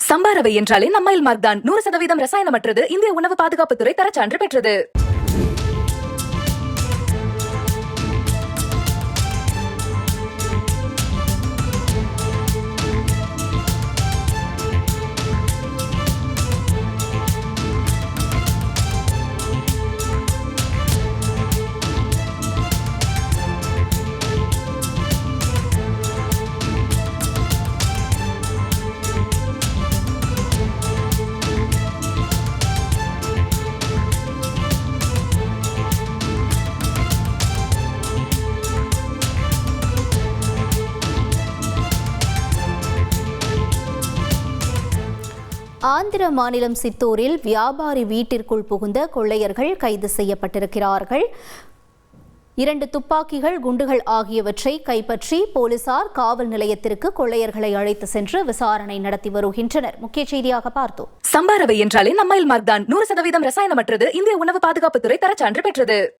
சம்பாரவை என்றாலே நம்மைல் மார்க் தான். 100% ரசாயனமற்றது. இந்திய உணவு பாதுகாப்புத்துறை தரச்சான்று பெற்றது. ஆந்திர மாநிலம் சித்தூரில் வியாபாரி வீட்டிற்குள் புகுந்த கொள்ளையர்கள் கைது செய்யப்பட்டிருக்கிறார்கள். 2 துப்பாக்கிகள், குண்டுகள் ஆகியவற்றை கைப்பற்றி போலீசார் காவல் நிலையத்திற்கு கொள்ளையர்களை அழைத்து சென்று விசாரணை நடத்தி வருகின்றனர். முக்கிய செய்தியாக பார்த்தோம். சம்பாரவை என்றாலே நம்மைல் மார்க் தான். 100% ரசாயனமற்றது. இந்திய உணவு பாதுகாப்புத்துறை தரச்சான்று பெற்றது.